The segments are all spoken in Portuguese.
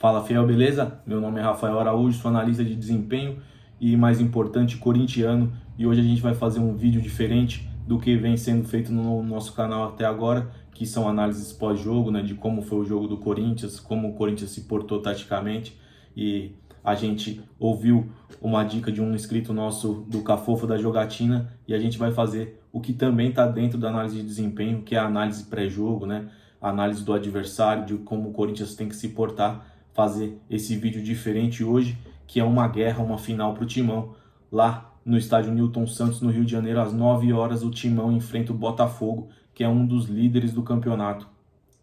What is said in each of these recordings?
Fala, fiel, beleza? Meu nome é Rafael Araújo, sou analista de desempenho e, mais importante, corintiano. E hoje a gente vai fazer um vídeo diferente do que vem sendo feito no nosso canal até agora, que são análises pós-jogo, né, de como foi o jogo do Corinthians, como o Corinthians se portou taticamente. E a gente ouviu uma dica de um inscrito nosso do Cafofo da Jogatina e a gente vai fazer o que também está dentro da análise de desempenho, que é a análise pré-jogo, né? A análise do adversário, de como o Corinthians tem que se portar, fazer esse vídeo diferente hoje, que é uma guerra, uma final para o Timão. Lá no estádio Newton Santos, no Rio de Janeiro, às 9 horas, o Timão enfrenta o Botafogo, que é um dos líderes do campeonato.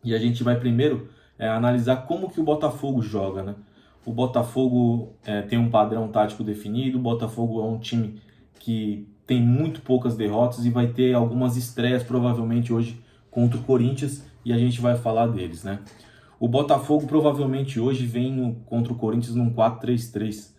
E a gente vai primeiro analisar como que o Botafogo joga, né? O Botafogo tem um padrão tático definido, o Botafogo é um time que tem muito poucas derrotas e vai ter algumas estreias provavelmente hoje contra o Corinthians e a gente vai falar deles, né? O Botafogo provavelmente hoje vem contra o Corinthians num 4-3-3,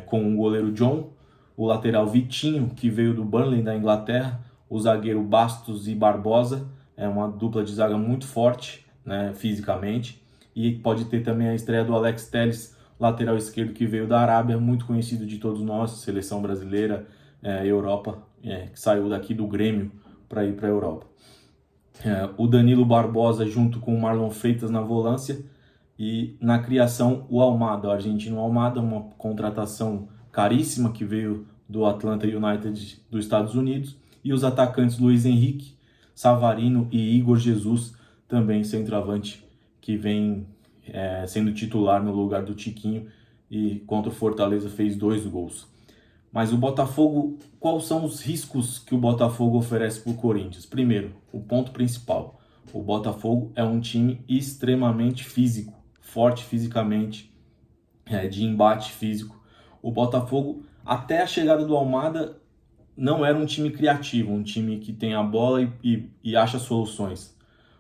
com o goleiro John, o lateral Vitinho, que veio do Burnley da Inglaterra, o zagueiro Bastos e Barbosa, é uma dupla de zaga muito forte, né, fisicamente, e pode ter também a estreia do Alex Telles, lateral esquerdo que veio da Arábia, muito conhecido de todos nós, seleção brasileira, Europa, que saiu daqui do Grêmio para ir para a Europa. O Danilo Barbosa junto com o Marlon Freitas na volância e na criação o Almada, o argentino Almada, uma contratação caríssima que veio do Atlanta United dos Estados Unidos, e os atacantes Luiz Henrique, Savarino e Igor Jesus, também centroavante, que vem sendo titular no lugar do Tiquinho e contra o Fortaleza fez 2 gols. Mas o Botafogo, quais são os riscos que o Botafogo oferece para o Corinthians? Primeiro, o ponto principal. O Botafogo é um time extremamente físico, forte fisicamente, de embate físico. O Botafogo, até a chegada do Almada, não era um time criativo, um time que tem a bola e acha soluções.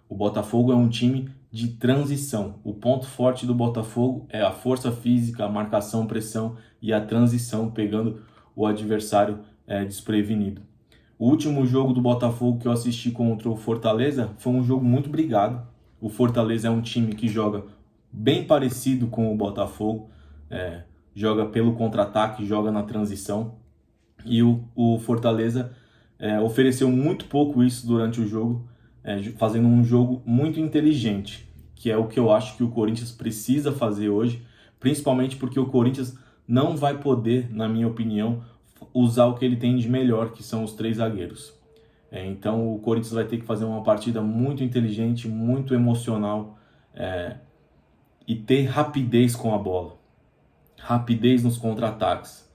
O Botafogo é um time de transição. O ponto forte do Botafogo é a força física, a marcação, pressão e a transição, pegando o adversário desprevenido. O último jogo do Botafogo que eu assisti contra o Fortaleza foi um jogo muito brigado. O Fortaleza é um time que joga bem parecido com o Botafogo, joga pelo contra-ataque, joga na transição, e o Fortaleza ofereceu muito pouco isso durante o jogo, fazendo um jogo muito inteligente, que é o que eu acho que o Corinthians precisa fazer hoje, principalmente porque o Corinthians não vai poder, na minha opinião, usar o que ele tem de melhor, que são os 3 zagueiros. Então o Corinthians vai ter que fazer uma partida muito inteligente, muito emocional, e ter rapidez com a bola. Rapidez nos contra-ataques.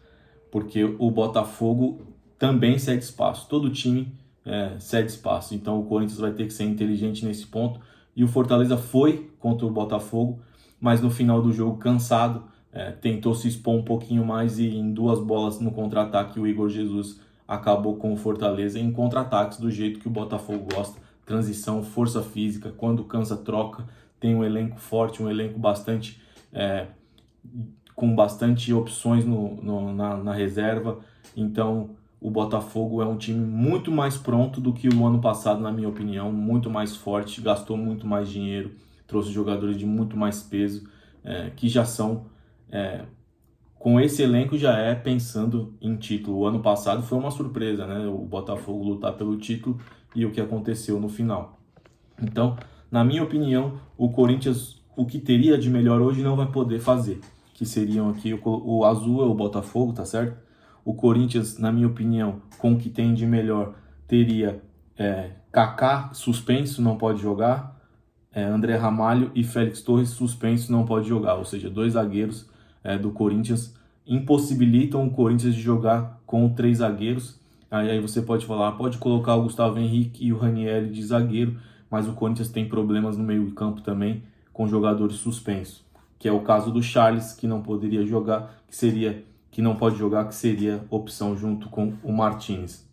Porque o Botafogo também cede espaço. Todo time cede espaço. Então o Corinthians vai ter que ser inteligente nesse ponto. E o Fortaleza foi contra o Botafogo, mas no final do jogo, cansado, tentou se expor um pouquinho mais e em 2 bolas no contra-ataque o Igor Jesus acabou com o Fortaleza em contra-ataques do jeito que o Botafogo gosta. Transição, força física, quando cansa troca, tem um elenco forte, um elenco bastante com bastante opções na reserva. Então o Botafogo é um time muito mais pronto do que o ano passado, na minha opinião, muito mais forte, gastou muito mais dinheiro, trouxe jogadores de muito mais peso, que já são, com esse elenco já pensando em título. O ano passado foi uma surpresa, né? O Botafogo lutar pelo título e o que aconteceu no final. Então, na minha opinião, o Corinthians, o que teria de melhor hoje não vai poder fazer, que seriam aqui o azul é o Botafogo, tá certo? O Corinthians, na minha opinião, com o que tem de melhor, teria Kaká suspenso, não pode jogar, André Ramalho e Félix Torres suspenso, não pode jogar, ou seja, 2 zagueiros do Corinthians impossibilitam o Corinthians de jogar com 3 zagueiros. Aí você pode falar, pode colocar o Gustavo Henrique e o Ranieri de zagueiro, mas o Corinthians tem problemas no meio campo também, com jogadores suspensos, que é o caso do Charles, que não poderia jogar, que não pode jogar, que seria opção junto com o Martins.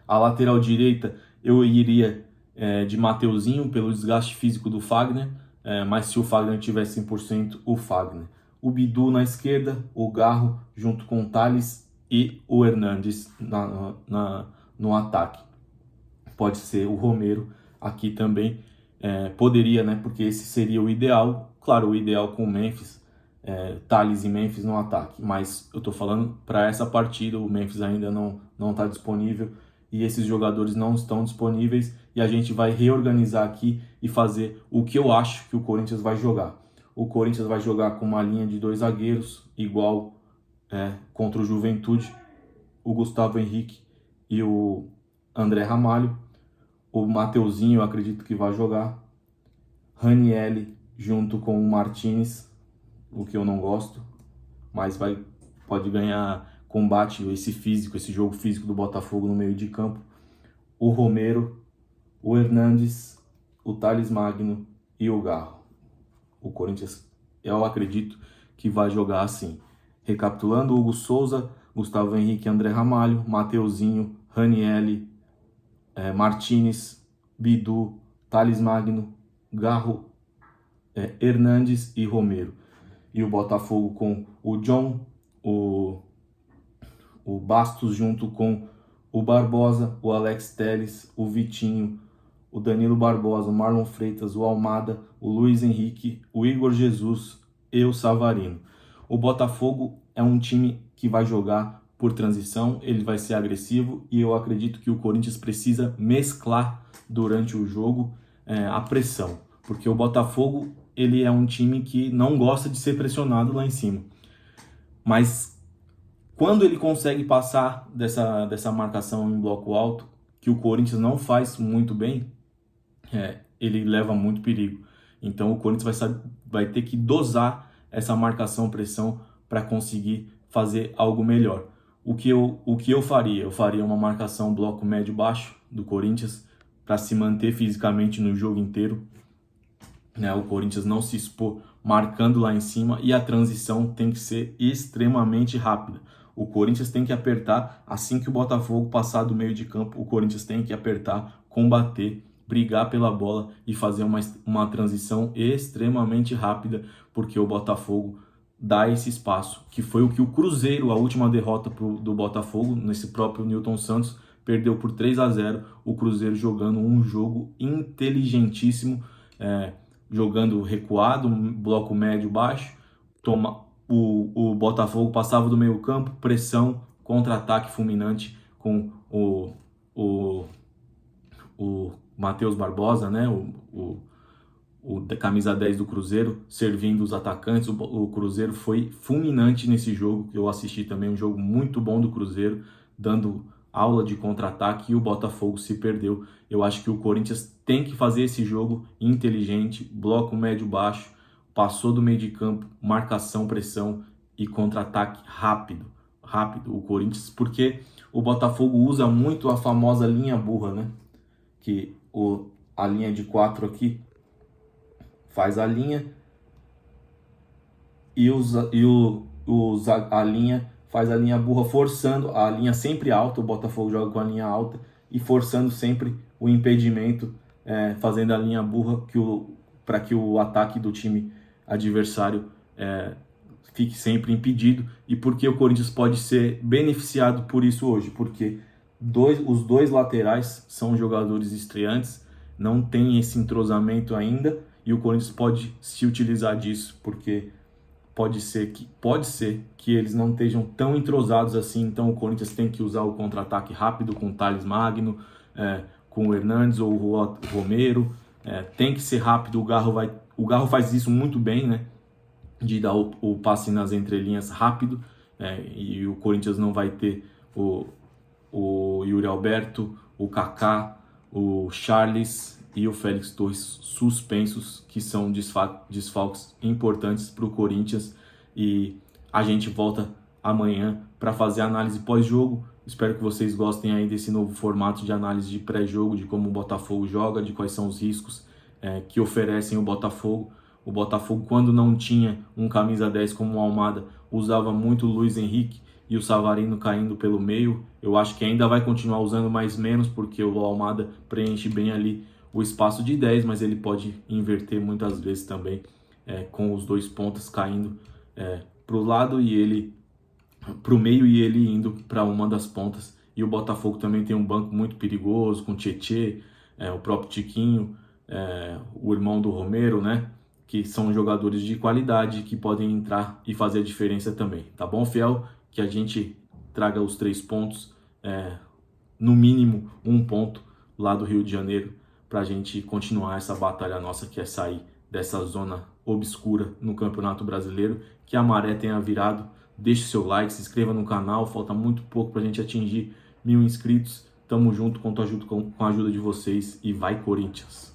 A lateral direita eu iria de Mateuzinho pelo desgaste físico do Fagner, mas se o Fagner tiver 100%, o Fagner. O Bidu na esquerda, o Garro junto com o Thales e o Hernandes no ataque. Pode ser o Romero aqui também, poderia, né? Porque esse seria o ideal, Claro, o ideal com o Memphis, Tales e Memphis no ataque, mas eu tô falando para essa partida, o Memphis ainda não está disponível e esses jogadores não estão disponíveis e a gente vai reorganizar aqui e fazer o que eu acho que o Corinthians vai jogar. O Corinthians vai jogar com uma linha de 2 zagueiros, igual contra o Juventude, o Gustavo Henrique e o André Ramalho. O Mateuzinho eu acredito que vai jogar. Ranielli junto com o Martinez, o que eu não gosto, mas pode ganhar combate, esse jogo físico do Botafogo no meio de campo. O Romero, o Hernandes, o Thales Magno e o Garro. O Corinthians, eu acredito que vai jogar assim. Recapitulando: Hugo Souza, Gustavo Henrique, André Ramalho, Mateuzinho, Ranielli, Martinez, Bidu, Thales Magno, Garro, Hernandes e Romero. E o Botafogo com o John, o Bastos junto com o Barbosa, o Alex Telles, o Vitinho, o Danilo Barbosa, o Marlon Freitas, o Almada, o Luiz Henrique, o Igor Jesus e o Savarino. O Botafogo é um time que vai jogar por transição, ele vai ser agressivo e eu acredito que o Corinthians precisa mesclar durante o jogo a pressão, porque o Botafogo ele é um time que não gosta de ser pressionado lá em cima, mas quando ele consegue passar dessa marcação em bloco alto, que o Corinthians não faz muito bem, ele leva muito perigo. Então o Corinthians vai ter que dosar essa marcação-pressão para conseguir fazer algo melhor. O que eu faria? Eu faria uma marcação bloco médio-baixo do Corinthians para se manter fisicamente no jogo inteiro. O Corinthians não se expor marcando lá em cima e a transição tem que ser extremamente rápida. O Corinthians tem que apertar assim que o Botafogo passar do meio de campo. O Corinthians tem que apertar, combater, brigar pela bola e fazer uma transição extremamente rápida, porque o Botafogo dá esse espaço, que foi o que o Cruzeiro, a última derrota do Botafogo, nesse próprio Newton Santos, perdeu por 3-0, o Cruzeiro jogando um jogo inteligentíssimo, jogando recuado, um bloco médio-baixo, o Botafogo passava do meio campo, pressão, contra-ataque fulminante com o Matheus Barbosa, né? O camisa 10 do Cruzeiro, servindo os atacantes. O Cruzeiro foi fulminante nesse jogo, que eu assisti também, um jogo muito bom do Cruzeiro, dando aula de contra-ataque, e o Botafogo se perdeu. Eu acho que o Corinthians tem que fazer esse jogo inteligente, bloco médio-baixo, passou do meio de campo, marcação, pressão e contra-ataque rápido. O Corinthians, porque o Botafogo usa muito a famosa linha burra, né? Que a linha de 4 aqui faz a linha e a linha faz a linha burra, forçando a linha sempre alta. O Botafogo joga com a linha alta e forçando sempre o impedimento, fazendo a linha burra para que o ataque do time adversário fique sempre impedido. E porque o Corinthians pode ser beneficiado por isso hoje? Porque os dois laterais são jogadores estreantes, não tem esse entrosamento ainda, e o Corinthians pode se utilizar disso, porque pode ser que eles não estejam tão entrosados assim. Então o Corinthians tem que usar o contra-ataque rápido com o Thales Magno, com o Hernandes ou o Romero. Tem que ser rápido. O Garro faz isso muito bem, né? De dar o passe nas entrelinhas rápido, e o Corinthians não vai ter o Yuri Alberto, o Kaká, o Charles e o Félix Torres suspensos, que são desfalques importantes para o Corinthians. E a gente volta amanhã para fazer a análise pós-jogo. Espero que vocês gostem aí desse novo formato de análise de pré-jogo, de como o Botafogo joga, de quais são os riscos que oferecem o Botafogo. O Botafogo, quando não tinha um camisa 10 como o Almada, usava muito o Luiz Henrique e o Savarino caindo pelo meio. Eu acho que ainda vai continuar usando mais menos, porque o Almada preenche bem ali o espaço de 10, mas ele pode inverter muitas vezes também, com os dois pontas caindo para o lado e ele para o meio e ele indo para uma das pontas. E o Botafogo também tem um banco muito perigoso, com o Tietê, o próprio Tiquinho, o irmão do Romero, né? que são jogadores de qualidade que podem entrar e fazer a diferença também. Tá bom, fiel? Que a gente traga os 3 pontos, no mínimo 1 ponto lá do Rio de Janeiro, para a gente continuar essa batalha nossa, que é sair dessa zona obscura no Campeonato Brasileiro, que a maré tenha virado. Deixe seu like, se inscreva no canal, falta muito pouco para a gente atingir 1000 inscritos. Tamo junto, conto com a ajuda de vocês e vai Corinthians!